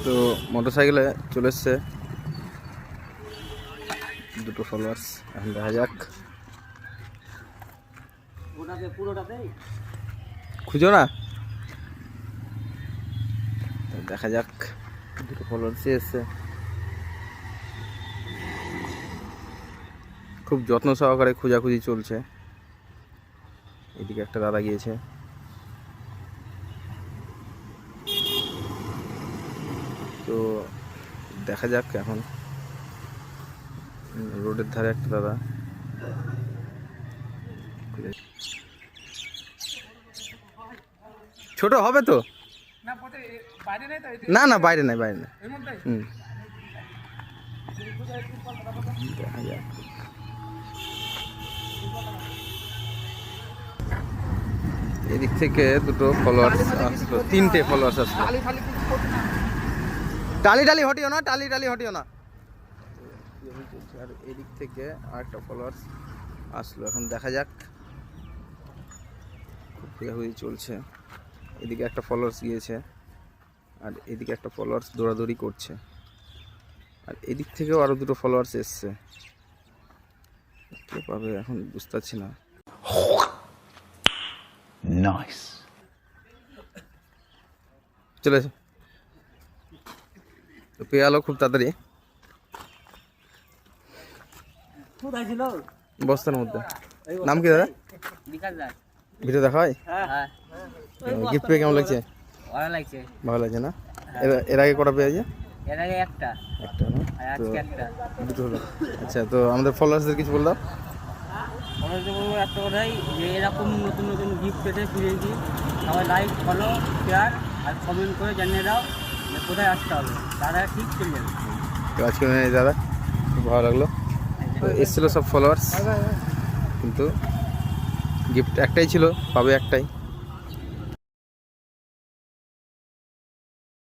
তো মোটরসাইকেলে চলে এসছে দুটো ফলোয়ার্স। এখন দেখা যাক, খুঁজো না, দেখা যাক। দুটো ফলোয়ার্সই এসছে, খুব যত্ন সহকারে খোঁজাখুঁজি চলছে। এদিকে একটা দাদা গিয়েছে, তো দেখা যাক। এখন রোডের ধারে একটা দাদা, ছোট হবে তো না, না বাইরে নাই, বাইরে নাই। দেখা যাক। এদিক থেকে দুটো ফলোয়ার্স আসলো, তিনটে ফলোয়ার্স আসলো। টালি টালি হটিও না, টালি টালি হটিও না। আর এদিক থেকে আরেকটা ফলোয়ার্স আসলো। এখন দেখা যাক, খুব খোঁজাখুঁজি চলছে। এদিকে একটা ফলোয়ার্স গিয়েছে, আর এদিকে একটা ফলোয়ার্স দৌড়াদৌড়ি করছে, আর এদিক থেকেও আরো দুটো ফলোয়ার্স এসছে। কে পাবে এখন বুঝতে পারছি না। নাইস, চলে এসো। তো পেয়ে গেল খুব তাড়াতাড়ি, বস্তার মধ্যে। নাম কি দাদা? ভিডিও দেখা হয়? গিফট পেয়ে কেমন লাগছে? ভালো লাগছে না? এর আগে কটা পেয়েছে? একটা না, তো দুটো হলো। আচ্ছা, তো আমাদের ফলোয়ার্সদের কিছু বললাম। একটা কথাই, যে এরকম নতুন নতুন গিফট পেতে ফিরে গিয়ে সবাই লাইক, ফলো, শেয়ার আর কমেন্ট করে জানিয়ে দাও যে কোথায় আসতে হবে, তারা ঠিক চলে যাবে। তো আজকে দাদা খুব ভালো লাগলো। তো এসেছিলো সব ফলোয়ার্স, কিন্তু গিফট একটাই ছিল, পাবে একটাই।